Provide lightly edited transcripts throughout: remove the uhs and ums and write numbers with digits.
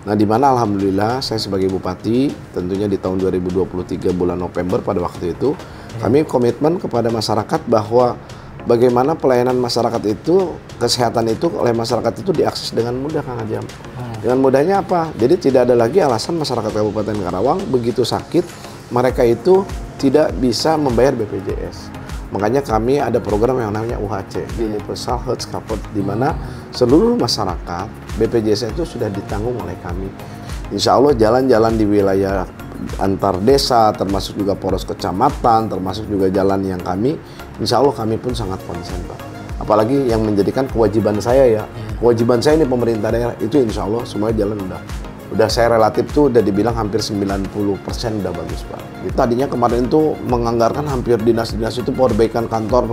Nah, di mana alhamdulillah saya sebagai bupati tentunya di tahun 2023 bulan November pada waktu itu kami komitmen kepada masyarakat bahwa bagaimana pelayanan masyarakat itu, kesehatan itu oleh masyarakat itu diakses dengan mudah, Kang Ajam. Dengan mudahnya apa? Jadi tidak ada lagi alasan masyarakat Kabupaten Karawang begitu sakit mereka itu tidak bisa membayar BPJS. Makanya kami ada program yang namanya UHC, Universal Health Coverage, di mana seluruh masyarakat BPJS itu sudah ditanggung oleh kami. Insya Allah jalan-jalan di wilayah antar desa, termasuk juga poros kecamatan, termasuk juga jalan yang kami, insya Allah kami pun sangat konsen, Pak. Apalagi yang menjadikan kewajiban saya ya, kewajiban saya ini pemerintah daerah itu insya Allah semua jalan udah saya relatif tuh udah dibilang hampir 90% udah bagus, Pak. Tadinya kemarin tuh menganggarkan hampir dinas-dinas itu perbaikan kantor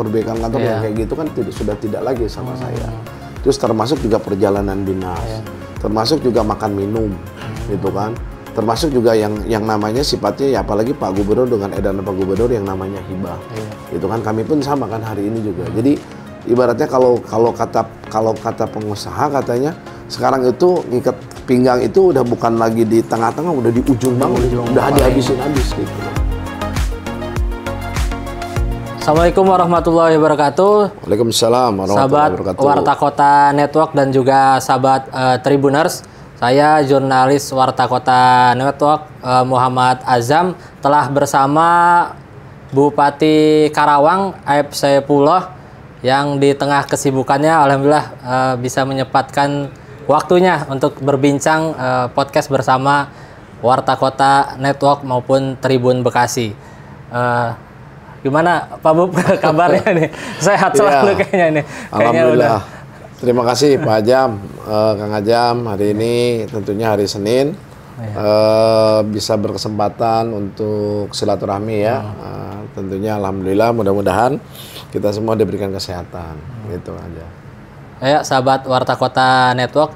yang kayak gitu kan sudah tidak lagi sama saya. Terus termasuk juga perjalanan dinas, termasuk juga makan minum, gitu kan. Termasuk juga yang namanya sifatnya ya apalagi Pak Gubernur dengan edaran Pak Gubernur yang namanya hibah, gitu kan. Kami pun sama kan hari ini juga. Jadi ibaratnya kalau kata pengusaha katanya sekarang itu ngikat pinggang itu udah bukan lagi di tengah-tengah, udah di ujung banget, udah dihabisin habis gitu. Assalamualaikum warahmatullahi wabarakatuh. Waalaikumsalam warahmatullahi wabarakatuh. Sahabat Warta Kota Network dan juga sahabat Tribuners, saya jurnalis Warta Kota Network Muhammad Azam telah bersama Bupati Karawang Aib Saipullah yang di tengah kesibukannya alhamdulillah bisa menyempatkan waktunya untuk berbincang podcast bersama Warta Kota Network maupun Tribun Bekasi. Gimana Pak Bub kabarnya nih? Sehat selalu kayaknya nih. Alhamdulillah. Terima kasih Pak Ajam, Kang Ajam. Hari ini tentunya hari Senin bisa berkesempatan untuk silaturahmi ya. Tentunya alhamdulillah, mudah-mudahan kita semua diberikan kesehatan. Gitu aja. Ya, sahabat Warta Kota Network,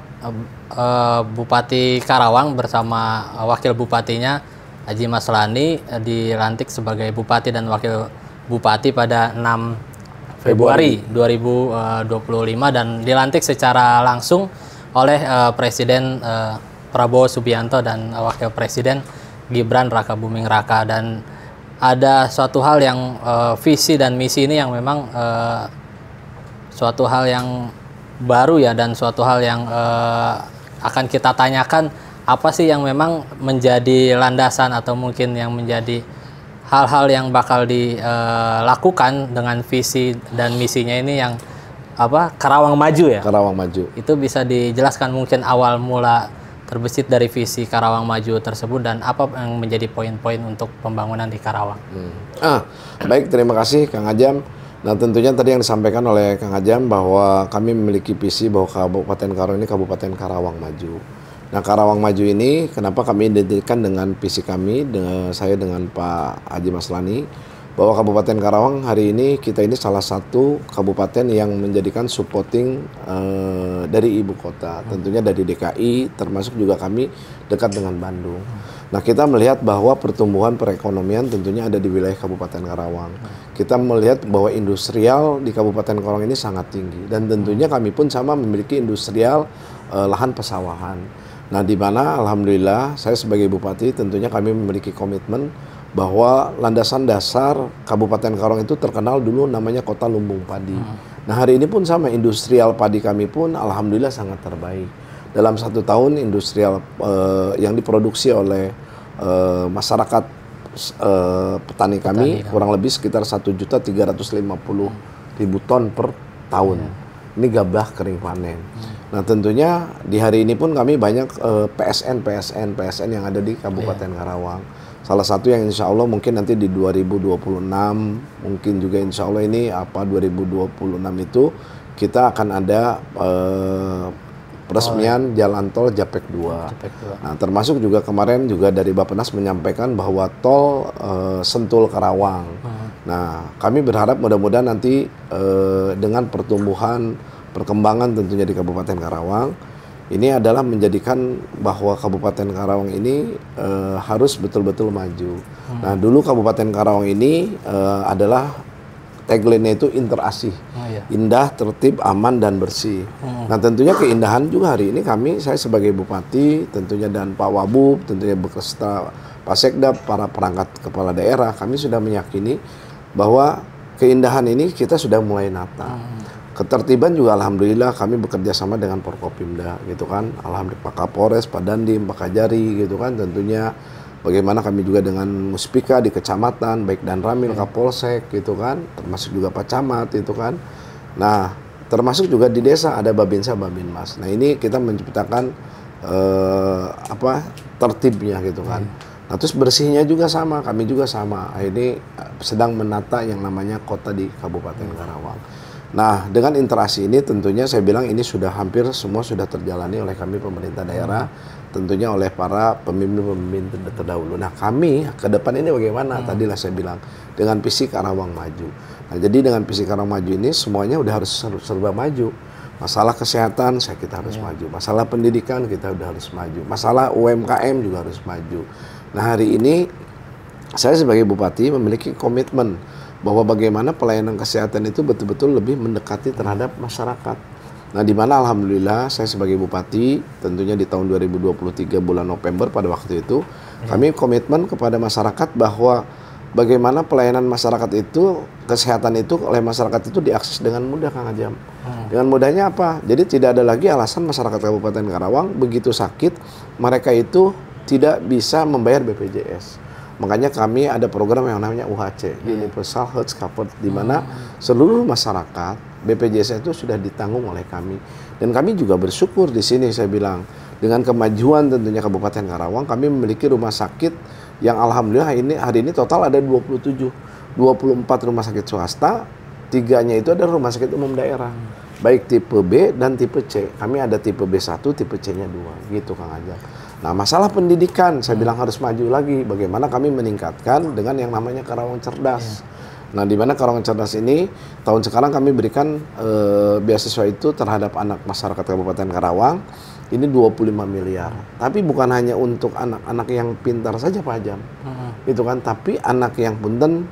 Bupati Karawang bersama Wakil Bupatinya Haji Maslani dilantik sebagai Bupati dan Wakil Bupati pada 6 Februari 2025 dan dilantik secara langsung oleh Presiden Prabowo Subianto dan Wakil Presiden Gibran Rakabuming Raka. Dan ada suatu hal yang visi dan misi ini yang memang suatu hal yang baru ya, dan suatu hal yang akan kita tanyakan apa sih yang memang menjadi landasan atau mungkin yang menjadi hal-hal yang bakal dilakukan dengan visi dan misinya ini yang Karawang Maju ya? Karawang Maju. Itu bisa dijelaskan mungkin awal mula terbesit dari visi Karawang Maju tersebut dan apa yang menjadi poin-poin untuk pembangunan di Karawang. Baik, terima kasih Kang Ajam. Nah, tentunya tadi yang disampaikan oleh Kang Ajam bahwa kami memiliki visi bahwa Kabupaten Karawang ini Kabupaten Karawang Maju. Nah, Karawang Maju ini kenapa kami identikan dengan visi kami, saya dengan Pak Haji Maslani, bahwa Kabupaten Karawang hari ini kita ini salah satu kabupaten yang menjadikan supporting dari ibu kota, tentunya dari DKI, termasuk juga kami dekat dengan Bandung. Nah, kita melihat bahwa pertumbuhan perekonomian tentunya ada di wilayah Kabupaten Karawang. Kita melihat bahwa industrial di Kabupaten Karawang ini sangat tinggi, dan tentunya kami pun sama memiliki industrial lahan pesawahan. Nah, di mana alhamdulillah saya sebagai bupati tentunya kami memiliki komitmen bahwa landasan dasar Kabupaten Karawang itu terkenal dulu namanya Kota Lumbung Padi. Nah, hari ini pun sama, industrial padi kami pun alhamdulillah sangat terbaik. Dalam 1 tahun industrial yang diproduksi oleh masyarakat petani kami kurang lebih sekitar 1.350.000 ton per tahun. Ini gabah kering panen. Nah, tentunya di hari ini pun kami banyak PSN yang ada di Kabupaten Karawang. Salah satu yang insya Allah mungkin nanti di 2026, mungkin juga insya Allah ini 2026 itu kita akan ada peresmian jalan tol Japek 2. Nah, termasuk juga kemarin juga dari Bappenas menyampaikan bahwa tol Sentul Karawang. Nah, kami berharap mudah-mudahan nanti dengan perkembangan tentunya di Kabupaten Karawang, ini adalah menjadikan bahwa Kabupaten Karawang ini harus betul-betul maju. Nah, dulu Kabupaten Karawang ini adalah tagline-nya itu interasih. iya. Indah, tertib, aman, dan bersih. Nah tentunya keindahan juga hari ini saya sebagai Bupati tentunya dan Pak Wabub, tentunya beserta Pak Sekda, para perangkat kepala daerah, kami sudah meyakini bahwa keindahan ini kita sudah mulai nata. Ketertiban juga alhamdulillah kami bekerja sama dengan Forkopimda gitu kan. Alhamdulillah Pak Kapolres, Pak Dandim, Pak Kajari gitu kan, tentunya bagaimana kami juga dengan Muspika di kecamatan, baik dan Ramil, Kapolsek gitu kan, termasuk juga Pak Camat itu kan. Nah, termasuk juga di desa ada Babinsa, Babinmas. Nah, ini kita menciptakan tertibnya gitu kan. Nah, terus bersihnya juga sama, kami juga sama. Ini sedang menata yang namanya kota di Kabupaten Karawang. Nah, dengan interaksi ini tentunya saya bilang ini sudah hampir semua sudah terjalani oleh kami pemerintah daerah, tentunya oleh para pemimpin terdahulu. Nah, kami ke depan ini bagaimana? Tadilah saya bilang dengan visi Karawang maju. Nah, jadi dengan visi Karawang maju ini semuanya udah harus serba maju. Masalah kesehatan kita harus maju. Masalah pendidikan kita udah harus maju. Masalah UMKM juga harus maju. Nah, hari ini saya sebagai Bupati memiliki komitmen bahwa bagaimana pelayanan kesehatan itu betul-betul lebih mendekati terhadap masyarakat. Nah, di mana alhamdulillah saya sebagai Bupati tentunya di tahun 2023 bulan November pada waktu itu kami komitmen kepada masyarakat bahwa bagaimana pelayanan masyarakat itu, kesehatan itu oleh masyarakat itu diakses dengan mudah, Kang Ajam. Dengan mudahnya apa? Jadi tidak ada lagi alasan masyarakat Kabupaten Karawang begitu sakit mereka itu tidak bisa membayar BPJS. Makanya kami ada program yang namanya UHC, Universal Health Coverage, di mana seluruh masyarakat BPJS itu sudah ditanggung oleh kami. Dan kami juga bersyukur di sini saya bilang dengan kemajuan tentunya Kabupaten Karawang, kami memiliki rumah sakit yang alhamdulillah hari ini total ada 24 rumah sakit swasta, 3-nya itu adalah rumah sakit umum daerah. Baik tipe B dan tipe C. Kami ada tipe B1, tipe C-nya 2, gitu Kang Ajam. Nah, masalah pendidikan saya bilang harus maju lagi. Bagaimana kami meningkatkan dengan yang namanya Karawang Cerdas. Nah, di mana Karawang Cerdas ini tahun sekarang kami berikan beasiswa itu terhadap anak masyarakat Kabupaten Karawang ini 25 miliar. Tapi bukan hanya untuk anak-anak yang pintar saja Pak Ajam. Itu kan, tapi anak yang punten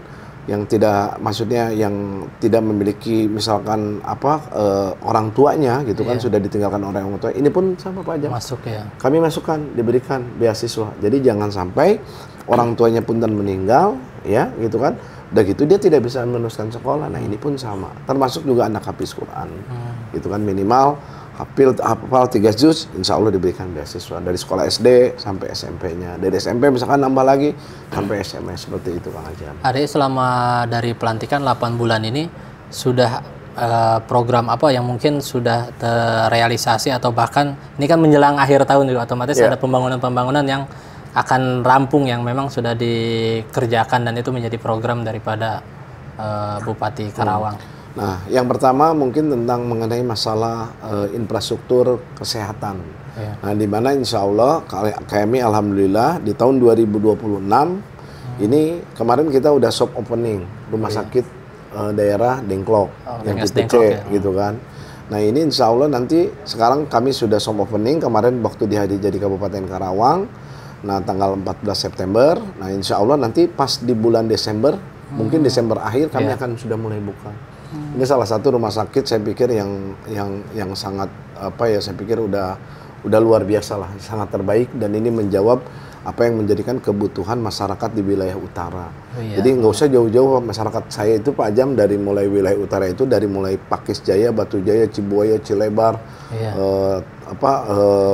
yang tidak, maksudnya yang tidak memiliki misalkan orang tuanya gitu kan, sudah ditinggalkan orang tua, ini pun sama Pak Ajam. Masuk ya. Kami masukkan, diberikan beasiswa. Jadi jangan sampai orang tuanya punten meninggal ya gitu kan. Udah gitu dia tidak bisa meneruskan sekolah. Nah, ini pun sama. Termasuk juga anak hafiz Quran. Gitu kan, minimal hafal 3 juz, insya Allah diberikan beasiswa dari sekolah SD sampai SMP-nya. Dari SMP misalkan nambah lagi sampai SMA, seperti itu Kang Ajam. Adik selama dari pelantikan 8 bulan ini sudah program apa yang mungkin sudah terrealisasi atau bahkan ini kan menjelang akhir tahun juga otomatis ada pembangunan-pembangunan yang akan rampung yang memang sudah dikerjakan dan itu menjadi program daripada Bupati Karawang. Nah, yang pertama mungkin tentang mengenai masalah infrastruktur kesehatan. Nah, di mana insya Allah kami alhamdulillah di tahun 2026 ini kemarin kita udah soft opening rumah sakit daerah Dengklok yang tipe C gitu kan. Nah, ini insya Allah nanti sekarang kami sudah soft opening kemarin waktu di hari jadi Kabupaten Karawang. Nah, tanggal 14 September. Nah, insya Allah nanti pas di bulan Desember, mungkin Desember akhir kami akan sudah mulai buka. Ini salah satu rumah sakit saya pikir yang sangat saya pikir udah luar biasa lah, sangat terbaik, dan ini menjawab apa yang menjadikan kebutuhan masyarakat di wilayah utara. Jadi nggak usah jauh-jauh masyarakat saya itu Pak Ajam, dari mulai wilayah utara itu dari mulai Pakis Jaya, Batu Jaya, Cibuaya, Cilebar,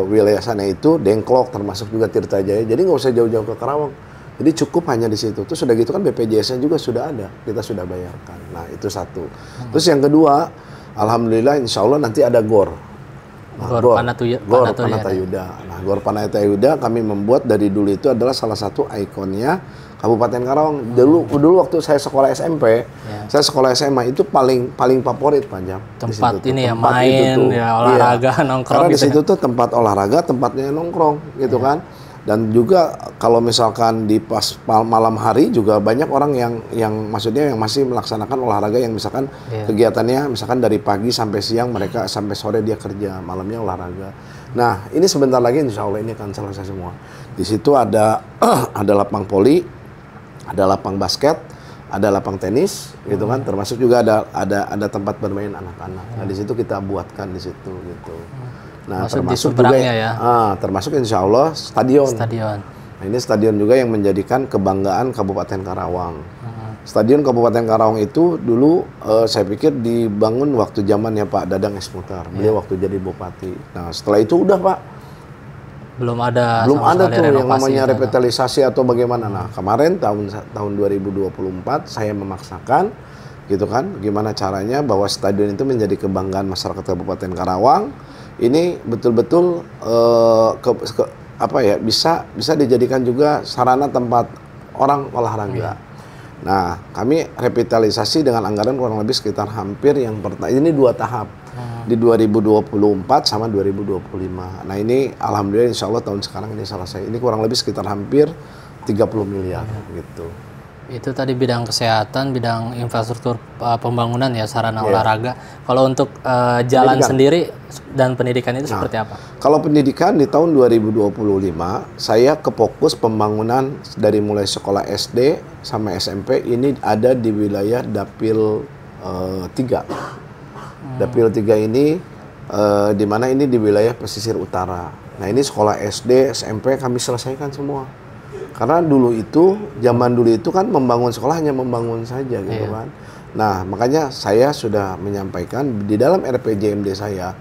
wilayah sana itu Dengklok termasuk juga Tirta Jaya. Jadi nggak usah jauh-jauh ke Karawang. Jadi cukup hanya di situ. Terus sudah gitu kan BPJS-nya juga sudah ada, kita sudah bayarkan. Nah, itu satu. Terus yang kedua, alhamdulillah insya Allah nanti ada GOR. Nah, GOR Panatayuda. Nah, GOR Panatayuda kami membuat dari dulu itu adalah salah satu ikonnya Kabupaten Karawang. Dulu waktu saya sekolah SMP, saya sekolah SMA itu paling favorit Pak Jam. Tempat ini ya, main, olahraga, nongkrong. Karena di situ tuh tempat olahraga, tempatnya nongkrong gitu kan. Dan juga kalau misalkan di pas malam hari juga banyak orang yang maksudnya yang masih melaksanakan olahraga, yang misalkan kegiatannya misalkan dari pagi sampai siang, mereka sampai sore dia kerja, malamnya olahraga. Nah, ini sebentar lagi insya Allah ini akan selesai semua. Di situ ada lapang voli, ada lapang basket, ada lapang tenis gitu kan, termasuk juga ada tempat bermain anak-anak. Nah di situ kita buatkan di situ gitu. Nah termasuk juga ya. Termasuk insya Allah stadion. Nah ini stadion juga yang menjadikan kebanggaan Kabupaten Karawang. Stadion Kabupaten Karawang itu dulu saya pikir dibangun waktu zamannya Pak Dadang Esmutar. Beliau waktu jadi bupati. Nah setelah itu udah Pak. Belum ada tuh yang namanya revitalisasi atau bagaimana. Nah kemarin tahun 2024 saya memaksakan gitu kan, gimana caranya bahwa stadion itu menjadi kebanggaan masyarakat Kabupaten Karawang. Ini betul-betul bisa dijadikan juga sarana tempat orang olahraga. Nah kami revitalisasi dengan anggaran kurang lebih sekitar hampir ini 2 tahap. Di 2024 sama 2025. Nah ini alhamdulillah insya Allah tahun sekarang ini selesai. Ini kurang lebih sekitar hampir 30 miliar gitu. Itu tadi bidang kesehatan, bidang infrastruktur pembangunan ya, sarana olahraga. Kalau untuk jalan sendiri dan pendidikan itu seperti apa? Kalau pendidikan di tahun 2025 saya kefokus pembangunan dari mulai sekolah SD sama SMP ini ada di wilayah Dapil 3. Dapil 3 ini di mana ini di wilayah pesisir utara. Nah ini sekolah SD, SMP kami selesaikan semua. Karena zaman dulu itu kan membangun sekolah hanya membangun saja gitu kan. Nah makanya saya sudah menyampaikan di dalam RPJMD saya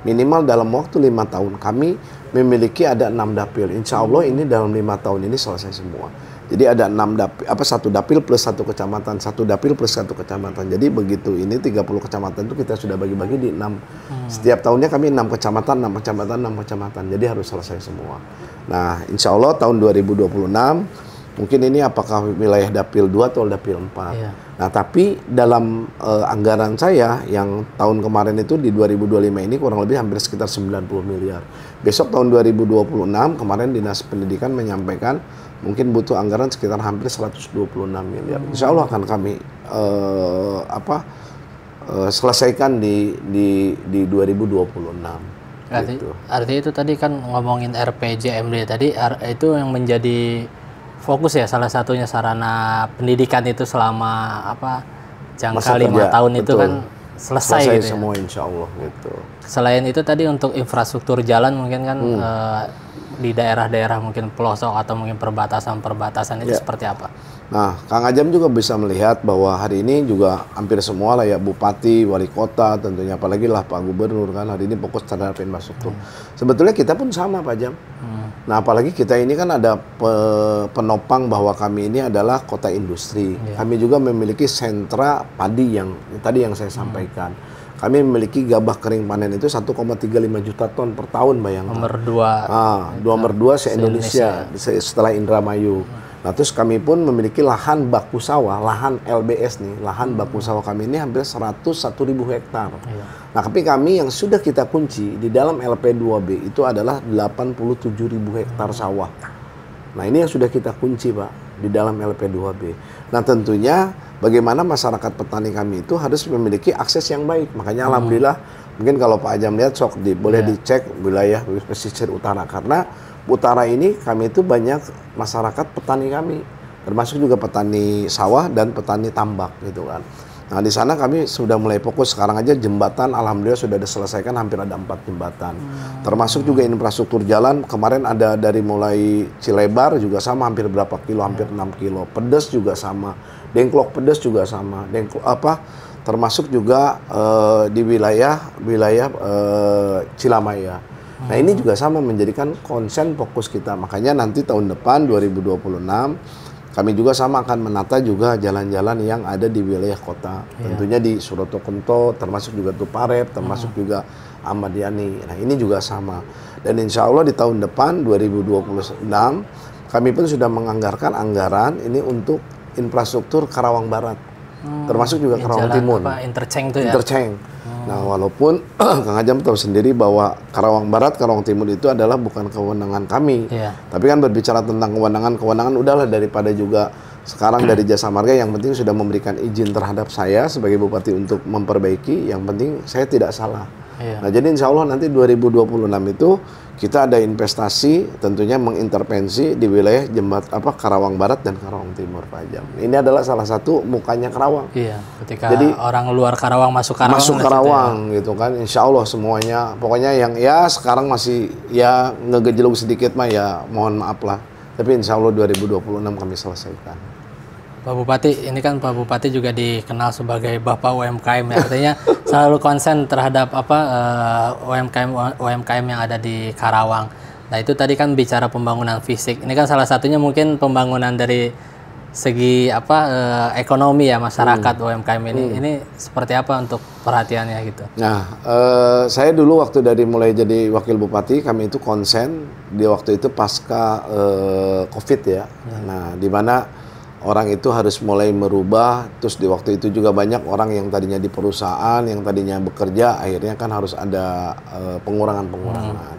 minimal dalam waktu 5 tahun kami memiliki ada 6 dapil. Insya Allah ini dalam 5 tahun ini selesai semua. Jadi ada 1 dapil plus 1 kecamatan, 1 dapil plus 1 kecamatan. Jadi begitu ini 30 kecamatan itu kita sudah bagi-bagi di 6. Setiap tahunnya kami 6 kecamatan, 6 kecamatan, 6 kecamatan. Jadi harus selesai semua. Nah, insya Allah tahun 2026 mungkin ini apakah wilayah dapil 2 atau dapil 4. Nah, tapi dalam anggaran saya yang tahun kemarin itu di 2025 ini kurang lebih hampir sekitar 90 miliar. Besok tahun 2026 kemarin Dinas Pendidikan menyampaikan mungkin butuh anggaran sekitar hampir 126 miliar. Insya Allah akan kami selesaikan di 2026. Artinya itu tadi kan ngomongin RPJMD tadi, itu yang menjadi fokus ya, salah satunya sarana pendidikan itu selama jangka 5 tahun itu kan selesai gitu ya. Semua insya Allah gitu. Selain itu tadi untuk infrastruktur jalan mungkin kan di daerah-daerah mungkin pelosok atau mungkin perbatasan itu seperti apa? Nah, Kang Ajam juga bisa melihat bahwa hari ini juga hampir semua lah ya bupati, wali kota tentunya, apalagi lah Pak Gubernur kan hari ini fokus terhadap infrastruktur. Sebetulnya kita pun sama Pak Jam. Nah, apalagi kita ini kan ada penopang bahwa kami ini adalah kota industri. Kami juga memiliki sentra padi yang tadi yang saya sampaikan. Kami memiliki gabah kering panen itu 1,35 juta ton per tahun, bayangkan. Nomor 2 se-Indonesia setelah Indramayu. Nah, terus kami pun memiliki lahan baku sawah, lahan LBS nih, lahan baku sawah kami ini hampir 101.000 hektar. Nah, tapi kami yang sudah kita kunci di dalam LP2B itu adalah 87.000 hektar sawah. Nah, ini yang sudah kita kunci, Pak, di dalam LP2B. Nah, tentunya bagaimana masyarakat petani kami itu harus memiliki akses yang baik. Makanya alhamdulillah, mungkin kalau Pak Ajam lihat boleh dicek wilayah pesisir utara, karena utara ini kami itu banyak masyarakat petani kami, termasuk juga petani sawah dan petani tambak gitu kan. Nah, di sana kami sudah mulai fokus. Sekarang aja jembatan alhamdulillah sudah diselesaikan, hampir ada 4 jembatan. Termasuk juga infrastruktur jalan, kemarin ada dari mulai Cilebar juga sama hampir berapa kilo, hampir 6 kilo. Pedes juga sama. Dengklok Pedes juga sama. Termasuk juga di wilayah Cilamaya. Nah, ini juga sama menjadikan konsen fokus kita. Makanya nanti tahun depan 2026 kami juga sama akan menata juga jalan-jalan yang ada di wilayah kota. Tentunya di Suroto-Kento, termasuk juga Tuparep, termasuk juga Ahmad Yani. Nah, ini juga sama. Dan insya Allah di tahun depan 2026 kami pun sudah menganggarkan anggaran ini untuk infrastruktur Karawang Barat. Termasuk juga Karawang Timur. Interchange itu ya? Interchange. Nah, walaupun Kang Ajam tahu sendiri bahwa Karawang Barat, Karawang Timur itu adalah bukan kewenangan kami. Tapi kan berbicara tentang kewenangan udahlah, daripada juga sekarang dari Jasa Marga, yang penting sudah memberikan izin terhadap saya sebagai bupati untuk memperbaiki, yang penting saya tidak salah. Nah, jadi insya Allah nanti 2026 itu kita ada investasi tentunya mengintervensi di wilayah Karawang Barat dan Karawang Timur, Pak Ajam. Ini adalah salah satu mukanya Karawang. Iya, ketika jadi, orang luar Karawang masuk Karawang gitu kan, insya Allah semuanya. Pokoknya yang ya sekarang masih ya ngegejeluk sedikit mah ya mohon maaf lah. Tapi insya Allah 2026 kami selesaikan. Pak Bupati, ini kan Pak Bupati juga dikenal sebagai Bapak UMKM ya, artinya selalu konsen terhadap UMKM yang ada di Karawang. Nah itu tadi kan bicara pembangunan fisik, ini kan salah satunya mungkin pembangunan dari segi ekonomi ya masyarakat UMKM ini. Ini seperti apa untuk perhatiannya gitu? Nah, saya dulu waktu dari mulai jadi wakil bupati, kami itu konsen di waktu itu pasca COVID ya. Nah, di mana orang itu harus mulai merubah, terus di waktu itu juga banyak orang yang tadinya di perusahaan, yang tadinya bekerja, akhirnya kan harus ada pengurangan-pengurangan.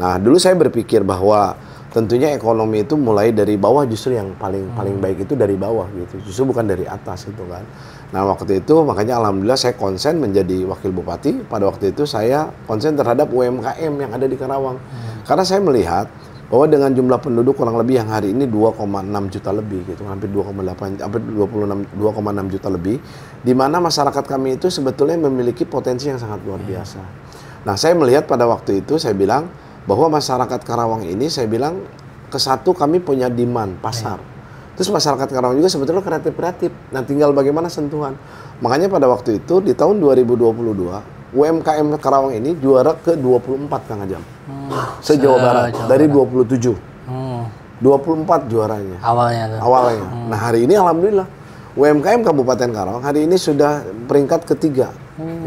Nah, dulu saya berpikir bahwa tentunya ekonomi itu mulai dari bawah, justru yang paling baik itu dari bawah gitu, justru bukan dari atas gitu kan. Nah, waktu itu makanya alhamdulillah saya konsen menjadi wakil bupati, pada waktu itu saya konsen terhadap UMKM yang ada di Karawang. Karena saya melihat bahwa dengan jumlah penduduk kurang lebih yang hari ini 2,6 juta lebih gitu, hampir 2,6 juta lebih, di mana masyarakat kami itu sebetulnya memiliki potensi yang sangat luar biasa. Nah, saya melihat pada waktu itu saya bilang bahwa masyarakat Karawang ini saya bilang kesatu kami punya demand pasar. Terus masyarakat Karawang juga sebetulnya kreatif. Nah, tinggal bagaimana sentuhan. Makanya pada waktu itu di tahun 2022 UMKM Karawang ini juara ke-24 Kang Ajam. Se-Jawa Barat dari 27. 24 juaranya. Awalnya. Nah, hari ini alhamdulillah UMKM Kabupaten Karawang hari ini sudah peringkat ketiga.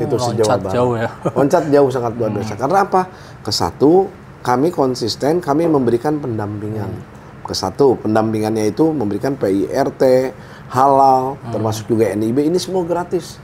Itu se-Jawa Barat. Jauh ya. Loncat jauh sangat luar biasa. Karena apa? Kesatu, kami konsisten, kami memberikan pendampingan. Kesatu, pendampingannya itu memberikan PIRT, halal, termasuk juga NIB, ini semua gratis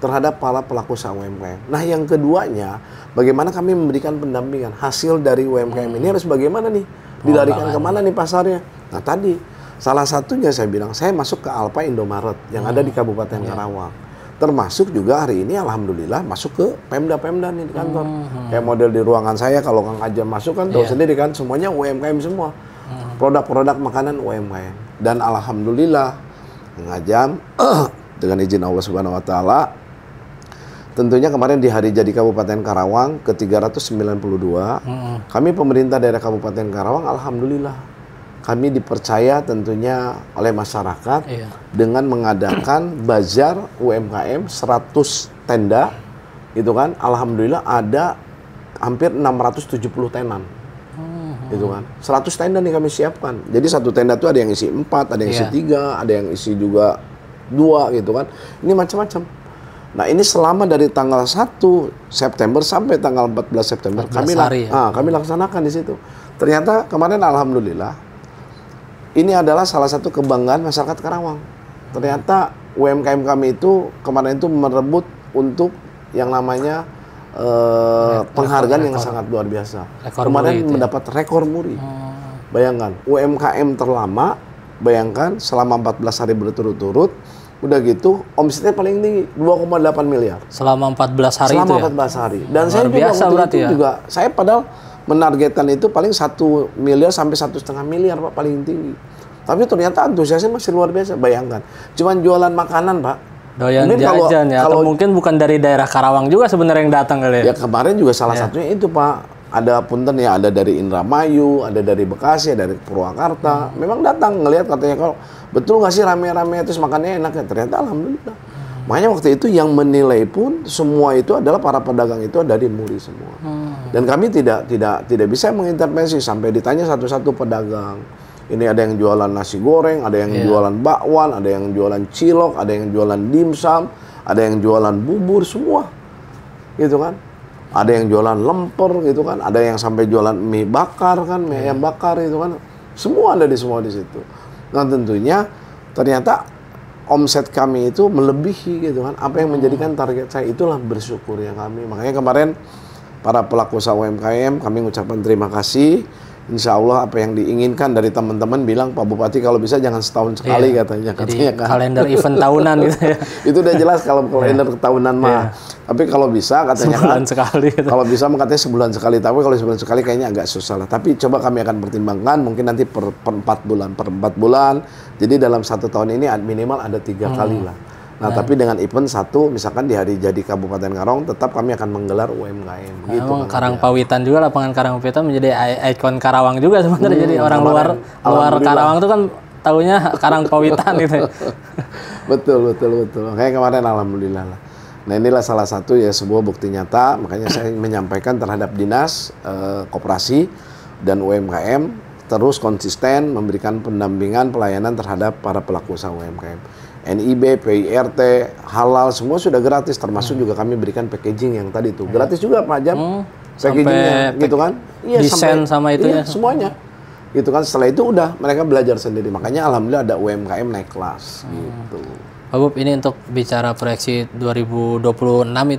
terhadap para pelaku usaha UMKM. Nah, yang keduanya, bagaimana kami memberikan pendampingan hasil dari UMKM ini harus bagaimana nih? Dilarikan kemana nih pasarnya? Nah, tadi salah satunya saya bilang, saya masuk ke Alfa Indomaret yang ada di Kabupaten Karawang. Termasuk juga hari ini alhamdulillah masuk ke Pemda-Pemda nih di kantor. Kayak model di ruangan saya kalau Kang Ajam masuk kan tahu sendiri kan semuanya UMKM semua. Produk-produk makanan UMKM. Dan alhamdulillah Kang Ajam dengan izin Allah Subhanahu wa taala tentunya kemarin di hari jadi Kabupaten Karawang ke-392 kami pemerintah daerah Kabupaten Karawang alhamdulillah kami dipercaya tentunya oleh masyarakat dengan mengadakan bazar UMKM 100 tenda gitu kan. Alhamdulillah ada hampir 670 tenan. Gitu kan. 100 tenda nih kami siapkan. Jadi satu tenda itu ada yang isi 4, ada yang isi 3, ada yang isi juga 2 gitu kan. Ini macam-macam. Nah, ini selama dari tanggal 1 September sampai tanggal 14 September kami laksanakan di situ. Ternyata kemarin alhamdulillah ini adalah salah satu kebanggaan masyarakat Karawang. Ternyata UMKM kami itu kemarin itu merebut untuk yang namanya penghargaan yang sangat luar biasa. Kemarin mendapat rekor muri. Bayangkan, UMKM terlama, bayangkan selama 14 hari berturut-turut, udah gitu omsetnya paling tinggi 2,8 miliar. Selama 14 hari selama itu 14 hari. Dan saya juga waktu itu juga, saya padahal menargetkan itu paling 1 miliar sampai 1,5 miliar Pak paling tinggi. Tapi ternyata antusiasnya masih luar biasa. Bayangkan, cuman jualan makanan Pak. Doyan jajan ya, atau mungkin bukan dari daerah Karawang juga sebenarnya yang datang kali ya? Ya kemarin juga salah satunya itu Pak. Ada punten ya, ada dari Indramayu, ada dari Bekasi, ada dari Purwakarta. Memang datang ngelihat katanya kalau betul nggak sih rame-rame terus makannya enak ya. Ternyata alhamdulillah. Makanya waktu itu yang menilai pun semua itu adalah para pedagang itu dari Muri semua. Dan kami tidak bisa mengintervensi sampai ditanya satu-satu pedagang. Ini ada yang jualan nasi goreng, ada yang jualan bakwan, ada yang jualan cilok, ada yang jualan dimsum, ada yang jualan bubur semua. Gitu kan? Ada yang jualan lemper gitu kan, ada yang sampai jualan mie bakar kan, mie ayam bakar itu kan. Semua ada di situ. Nah, tentunya ternyata omset kami itu melebihi gitu kan. Apa yang menjadikan target saya itulah bersyukur ya kami. Makanya kemarin para pelaku usaha UMKM kami mengucapkan terima kasih insya Allah apa yang diinginkan dari teman-teman bilang Pak Bupati kalau bisa jangan setahun sekali katanya Jadi kan. kalender event tahunan gitu ya. Itu udah jelas kalau kalender tahunan mah. Tapi kalau bisa katanya sebulan sekali. Gitu. Kalau bisa katanya sebulan sekali. Tapi kalau sebulan sekali kayaknya agak susah lah. Tapi coba kami akan pertimbangkan mungkin nanti per 4 bulan. Jadi dalam 1 tahun ini minimal ada 3 kali lah. Nah, tapi dengan event satu, misalkan di hari jadi Kabupaten Karawang, tetap kami akan menggelar UMKM. Gitu, Karangpawitan juga, lapangan Karangpawitan menjadi ikon Karawang juga sebenarnya. Jadi orang luar Karawang itu kan taunya Karangpawitan gitu. Betul. Kayak kemarin alhamdulillah lah. Nah, inilah salah satu ya sebuah bukti nyata. Makanya saya menyampaikan terhadap dinas, koperasi dan UMKM terus konsisten memberikan pendampingan pelayanan terhadap para pelaku usaha UMKM. NIB, PIRT, halal semua sudah gratis, termasuk juga kami berikan packaging yang tadi itu gratis juga Pak Jam, packagingnya gitu kan, desain sama itunya, semuanya, gitu kan. Setelah itu udah mereka belajar sendiri, makanya alhamdulillah ada UMKM naik kelas, gitu. Pak Bub, ini untuk bicara proyeksi 2026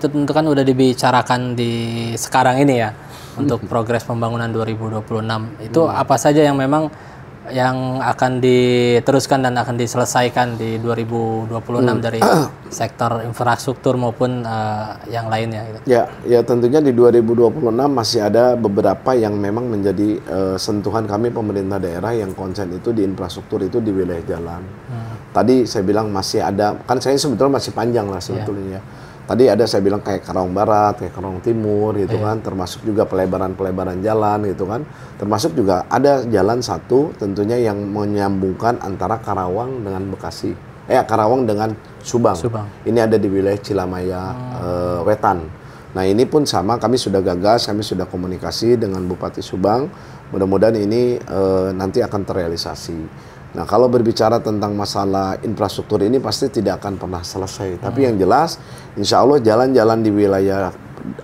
itu tentu kan udah dibicarakan di sekarang ini ya, untuk progres pembangunan 2026 itu apa saja yang memang yang akan diteruskan dan akan diselesaikan di 2026 dari sektor infrastruktur maupun yang lainnya gitu. Ya tentunya di 2026 masih ada beberapa yang memang menjadi sentuhan kami pemerintah daerah yang konsen itu di infrastruktur itu di wilayah jalan. Tadi saya bilang masih ada, kan saya sebetulnya masih panjang lah sebetulnya. Tadi ada saya bilang kayak Karawang Barat, kayak Karawang Timur gitu kan, termasuk juga pelebaran jalan gitu kan. Termasuk juga ada jalan satu tentunya yang menyambungkan antara Karawang dengan Bekasi. Karawang dengan Subang. Ini ada di wilayah Cilamaya Wetan. Nah, ini pun sama, kami sudah gagas, kami sudah komunikasi dengan Bupati Subang. Mudah-mudahan ini nanti akan terrealisasi. Nah, kalau berbicara tentang masalah infrastruktur ini pasti tidak akan pernah selesai. Tapi yang jelas, insya Allah jalan-jalan di wilayah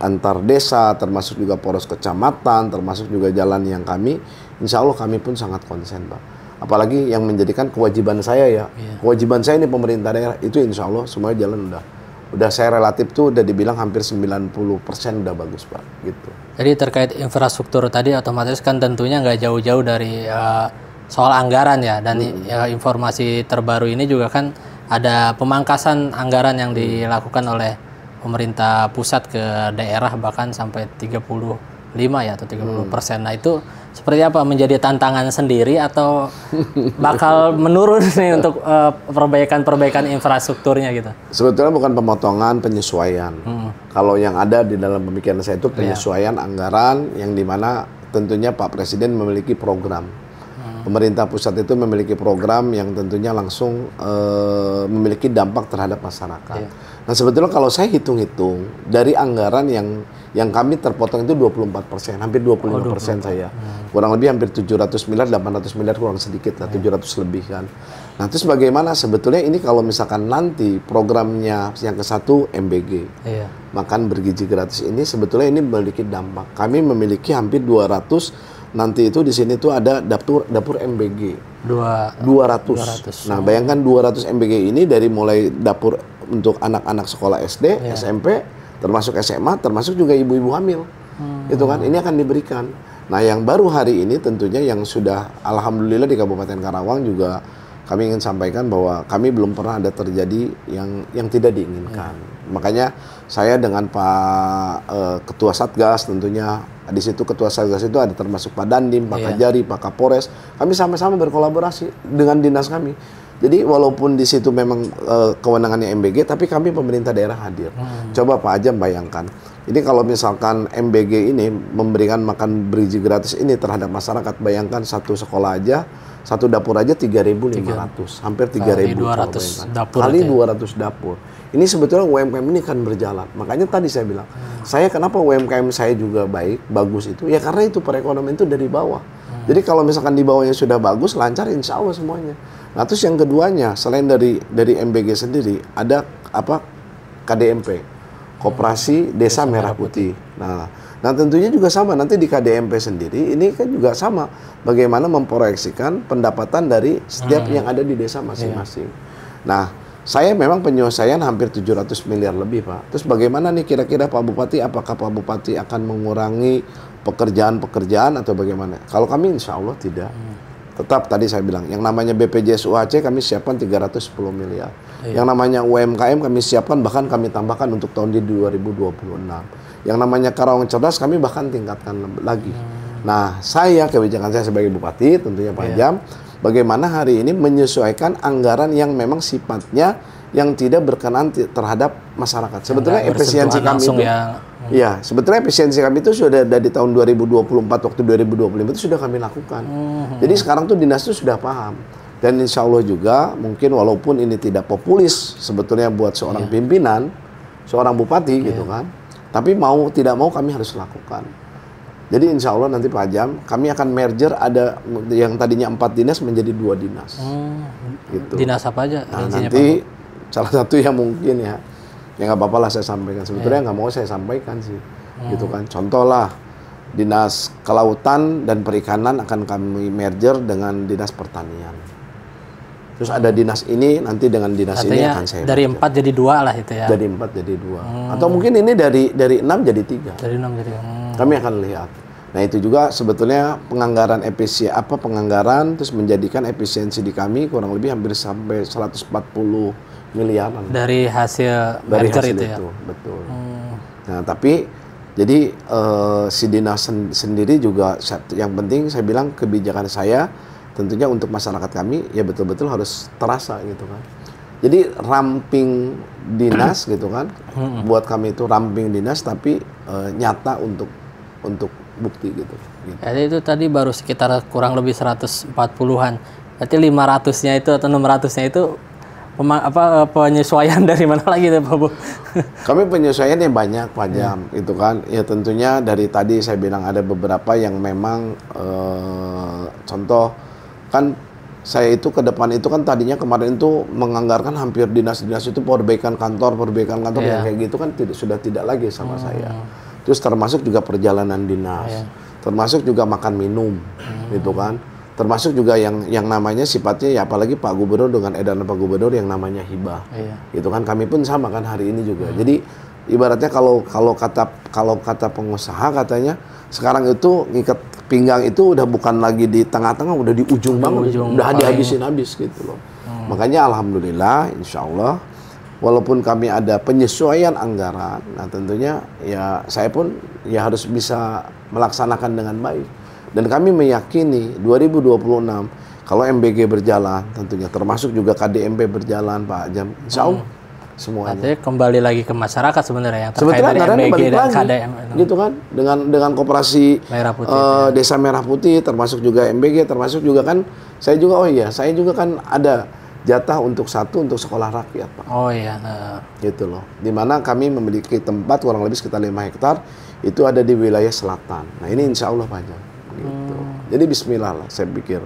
antar desa, termasuk juga poros kecamatan, termasuk juga jalan yang kami, insya Allah kami pun sangat konsen, Pak. Apalagi yang menjadikan kewajiban saya ya. Kewajiban saya ini pemerintah daerah, itu insya Allah semuanya jalan udah saya relatif tuh udah dibilang hampir 90% udah bagus, Pak. Gitu. Jadi terkait infrastruktur tadi otomatis kan tentunya nggak jauh-jauh dari soal anggaran ya, dan informasi terbaru ini juga kan ada pemangkasan anggaran yang dilakukan oleh pemerintah pusat ke daerah bahkan sampai 35 ya atau 30%. Nah, itu seperti apa, menjadi tantangan sendiri atau bakal menurun nih untuk perbaikan infrastrukturnya gitu? Sebetulnya bukan pemotongan, penyesuaian. Kalau yang ada di dalam pemikiran saya itu penyesuaian anggaran yang dimana tentunya Pak Presiden memiliki program. Pemerintah pusat itu memiliki program yang tentunya langsung memiliki dampak terhadap masyarakat. Nah, sebetulnya kalau saya hitung-hitung dari anggaran yang kami terpotong itu 24%, hampir 25% saya. Kurang lebih hampir 700 miliar, 800 miliar kurang sedikit lah, 700 lebih kan. Nah, terus bagaimana sebetulnya ini kalau misalkan nanti programnya yang ke-1 MBG, makan bergizi gratis ini sebetulnya ini memiliki dampak. Kami memiliki hampir 200. Nanti itu di sini tuh ada dapur MBG 200. Nah, bayangkan 200 MBG ini dari mulai dapur untuk anak-anak sekolah SD, SMP, termasuk SMA, termasuk juga ibu-ibu hamil. Itu kan ini akan diberikan. Nah, yang baru hari ini tentunya yang sudah alhamdulillah di Kabupaten Karawang juga kami ingin sampaikan bahwa kami belum pernah ada terjadi yang tidak diinginkan. Makanya saya dengan Pak Ketua Satgas tentunya, di situ Ketua Satgas itu ada termasuk Pak Dandim, Pak Kajari, Pak Kapolres. Kami sama-sama berkolaborasi dengan dinas kami. Jadi walaupun di situ memang kewenangannya MBG, tapi kami pemerintah daerah hadir. Coba Pak Ajam bayangkan, ini kalau misalkan MBG ini memberikan makan bergizi gratis ini terhadap masyarakat, bayangkan satu sekolah aja, satu dapur aja 3.500, hampir 3.000 kali 200 dapur. Ini sebetulnya UMKM ini kan berjalan. Makanya tadi saya bilang, saya kenapa UMKM saya juga bagus itu, ya karena itu perekonomian itu dari bawah. Jadi kalau misalkan di bawahnya sudah bagus, lancar, insya Allah semuanya. Nah, terus yang keduanya, selain dari MBG sendiri, ada apa KDMP, Koperasi Desa Merah Putih. Nah, tentunya juga sama, nanti di KDMP sendiri, ini kan juga sama, bagaimana memproyeksikan pendapatan dari setiap yang ada di desa masing-masing. Nah, saya memang penyelesaian hampir 700 miliar lebih, Pak. Terus bagaimana nih kira-kira Pak Bupati, apakah Pak Bupati akan mengurangi pekerjaan-pekerjaan atau bagaimana. Kalau kami insya Allah tidak. Tetap tadi saya bilang, yang namanya BPJS UHC kami siapkan 310 miliar. Yang namanya UMKM kami siapkan, bahkan kami tambahkan untuk tahun di 2026. Yang namanya Karawang Cerdas kami bahkan tingkatkan lagi. Nah, kebijakan saya sebagai Bupati, tentunya Pak Ajam, bagaimana hari ini menyesuaikan anggaran yang memang sifatnya yang tidak berkenan terhadap masyarakat. Sebetulnya efisiensi kami itu, ya, sebetulnya efisiensi kami itu sudah dari tahun 2024 waktu 2025 itu sudah kami lakukan. Jadi sekarang tuh dinas itu sudah paham. Dan insya Allah juga mungkin walaupun ini tidak populis sebetulnya buat seorang pimpinan, seorang bupati gitu kan, tapi mau tidak mau kami harus lakukan. Jadi insya Allah nanti Pak Ajam kami akan merger, ada yang tadinya 4 dinas menjadi 2 dinas. Gitu. Dinas apa aja? Nah, nanti salah satu yang mungkin ya nggak apa-apa lah saya sampaikan. Sebetulnya nggak mau saya sampaikan sih, gitu kan. Contoh lah, Dinas Kelautan dan Perikanan akan kami merger dengan Dinas Pertanian. Terus ada dinas ini nanti dengan dinas ini akan saya dari merger. 4 jadi 2 lah itu ya. Dari 4 jadi 2. Atau mungkin ini dari 6 jadi 3. Dari 6 jadi. Kami akan lihat. Nah, itu juga sebetulnya penganggaran penganggaran terus menjadikan efisiensi di kami kurang lebih hampir sampai 140 miliaran. Dari hasil merger itu ya. Betul. Nah, tapi jadi si dinas sendiri juga yang penting saya bilang kebijakan saya tentunya untuk masyarakat kami ya betul-betul harus terasa gitu kan. Jadi ramping dinas gitu kan. Buat kami itu ramping dinas tapi nyata untuk bukti gitu. Jadi itu tadi baru sekitar kurang lebih 140-an. Berarti 500-nya itu atau 600-nya itu penyesuaian dari mana lagi tuh Pak Bu? Kami penyesuaian yang banyak Pak Jam, itu kan. Ya tentunya dari tadi saya bilang ada beberapa yang memang contoh kan saya itu ke depan itu kan tadinya kemarin itu menganggarkan hampir dinas-dinas itu perbaikan kantor yang kayak gitu kan sudah tidak lagi sama saya. Terus termasuk juga perjalanan dinas, termasuk juga makan minum, gitu kan. Termasuk juga yang namanya sifatnya ya apalagi Pak Gubernur dengan edaran Pak Gubernur yang namanya hibah, gitu kan. Kami pun sama kan hari ini juga. Jadi ibaratnya kalau kata pengusaha katanya sekarang itu ngikat pinggang itu udah bukan lagi di tengah-tengah, udah di ujung banget, udah dihabisin habis gitu loh. Makanya alhamdulillah, insya Allah, walaupun kami ada penyesuaian anggaran, nah tentunya ya saya pun ya harus bisa melaksanakan dengan baik. Dan kami meyakini 2026 kalau MBG berjalan, tentunya termasuk juga KDMP berjalan Pak Ajam, insya Allah semuanya. Artinya kembali lagi ke masyarakat sebenarnya yang terkait dari MBG dan KDM. Gitu kan, dengan koperasi Merah Putih, Desa Merah Putih, termasuk juga MBG, termasuk juga kan saya juga saya juga kan ada jatah untuk sekolah rakyat Pak. Oh iya. Gitu loh. Dimana kami memiliki tempat kurang lebih sekitar 5 hektar itu ada di wilayah selatan. Nah ini insya Allah Pak Jam. Gitu. Jadi Bismillah lah saya pikir.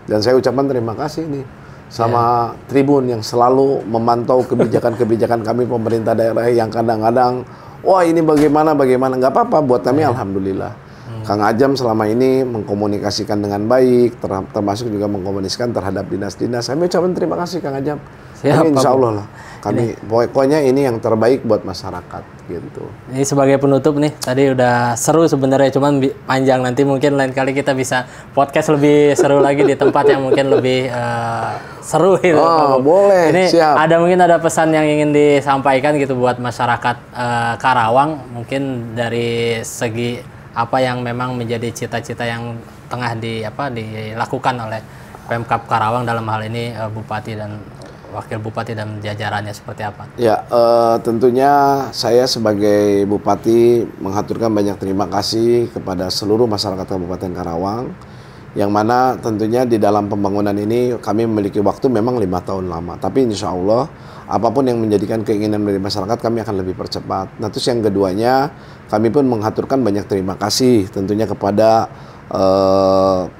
Dan saya ucapkan terima kasih nih sama Tribun yang selalu memantau kebijakan-kebijakan kami pemerintah daerah yang kadang-kadang wah ini bagaimana nggak apa-apa buat kami alhamdulillah. Kang Ajam selama ini mengkomunikasikan dengan baik, termasuk juga mengkomunikasikan terhadap dinas-dinas. Saya ucapkan terima kasih Kang Ajam. Kami insya Allah lah. Kami pokoknya ini yang terbaik buat masyarakat gitu. Ini sebagai penutup nih, tadi udah seru sebenarnya, cuman panjang, nanti mungkin lain kali kita bisa podcast lebih seru lagi di tempat yang mungkin lebih seru gitu. Oh, boleh. Ini siap. mungkin ada pesan yang ingin disampaikan gitu buat masyarakat Karawang, mungkin dari segi apa yang memang menjadi cita-cita yang tengah dilakukan oleh Pemkab Karawang dalam hal ini Bupati dan Wakil Bupati dan jajarannya seperti apa? Ya, tentunya saya sebagai Bupati mengaturkan banyak terima kasih kepada seluruh masyarakat Kabupaten Karawang, yang mana tentunya di dalam pembangunan ini kami memiliki waktu memang 5 tahun lama, tapi insya Allah apapun yang menjadikan keinginan dari masyarakat kami akan lebih percepat. Nah terus yang keduanya kami pun mengaturkan banyak terima kasih tentunya kepada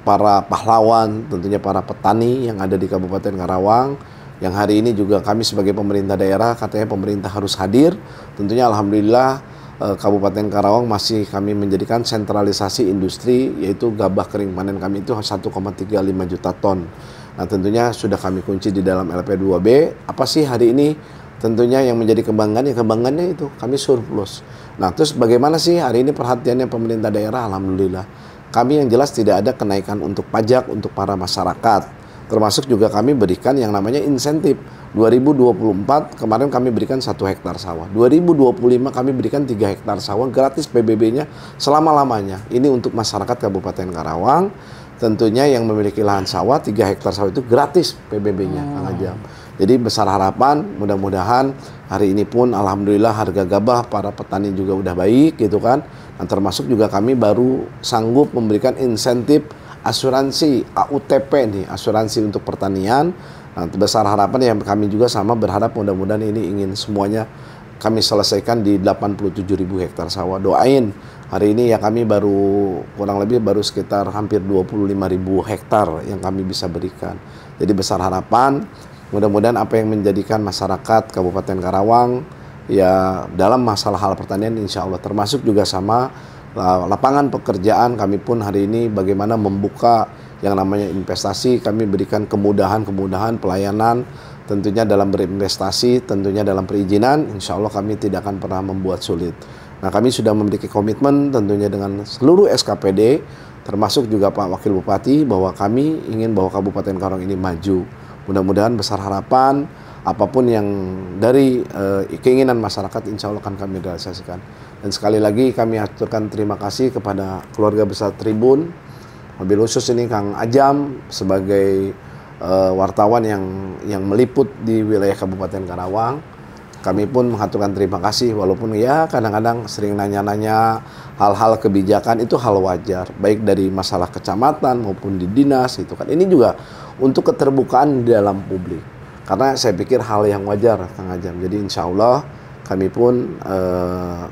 para pahlawan, tentunya para petani yang ada di Kabupaten Karawang, yang hari ini juga kami sebagai pemerintah daerah katanya pemerintah harus hadir. Tentunya alhamdulillah Kabupaten Karawang masih kami menjadikan sentralisasi industri, yaitu gabah kering panen kami itu 1,35 juta ton. Nah tentunya sudah kami kunci di dalam LP2B. Apa sih hari ini tentunya yang menjadi kebanggaan? Ya kebanggaannya itu kami surplus. Nah, terus bagaimana sih hari ini perhatiannya pemerintah daerah? Alhamdulillah. Kami yang jelas tidak ada kenaikan untuk pajak untuk para masyarakat. Termasuk juga kami berikan yang namanya insentif. 2024 kemarin kami berikan 1 hektar sawah. 2025 kami berikan 3 hektar sawah gratis PBB-nya selama-lamanya. Ini untuk masyarakat Kabupaten Karawang. Tentunya yang memiliki lahan sawah 3 hektar sawah itu gratis PBB-nya, Kang Ajam. Jadi besar harapan mudah-mudahan hari ini pun alhamdulillah harga gabah para petani juga udah baik gitu kan. Dan termasuk juga kami baru sanggup memberikan insentif asuransi AUTP nih, asuransi untuk pertanian. Nah, besar harapan yang kami juga sama berharap mudah-mudahan ini ingin semuanya kami selesaikan di 87.000 hektar sawah. Doain hari ini ya kami baru kurang lebih baru sekitar hampir 25.000 hektar yang kami bisa berikan. Jadi besar harapan mudah-mudahan apa yang menjadikan masyarakat Kabupaten Karawang ya dalam masalah hal pertanian insya Allah termasuk juga sama lapangan pekerjaan kami pun hari ini bagaimana membuka yang namanya investasi, kami berikan kemudahan-kemudahan pelayanan tentunya dalam berinvestasi, tentunya dalam perizinan, insya Allah kami tidak akan pernah membuat sulit. Nah, kami sudah memiliki komitmen tentunya dengan seluruh SKPD, termasuk juga Pak Wakil Bupati, bahwa kami ingin bahwa Kabupaten Karawang ini maju. Mudah-mudahan besar harapan, apapun yang dari keinginan masyarakat, insya Allah akan kami realisasikan. Dan sekali lagi kami aturkan terima kasih kepada keluarga besar Tribun, mobil khusus ini Kang Ajam sebagai wartawan yang meliput di wilayah Kabupaten Karawang. Kami pun mengaturkan terima kasih walaupun ya kadang-kadang sering nanya-nanya hal-hal kebijakan itu hal wajar baik dari masalah kecamatan maupun di dinas itu kan. Ini juga untuk keterbukaan di dalam publik. Karena saya pikir hal yang wajar Kang Ajam. Jadi insya Allah kami pun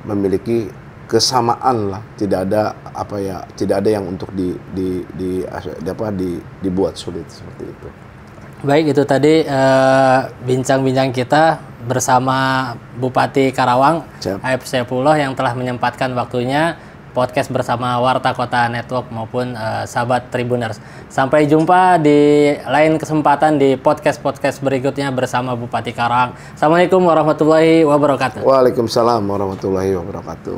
memiliki kesamaan lah, tidak ada yang untuk dibuat sulit seperti itu. Baik, itu tadi bincang-bincang kita bersama Bupati Karawang Aib Saifullah yang telah menyempatkan waktunya podcast bersama Warta Kota Network maupun sahabat Tribuners. Sampai jumpa di lain kesempatan di podcast-podcast berikutnya bersama Bupati Karawang. Assalamualaikum warahmatullahi wabarakatuh. Waalaikumsalam warahmatullahi wabarakatuh.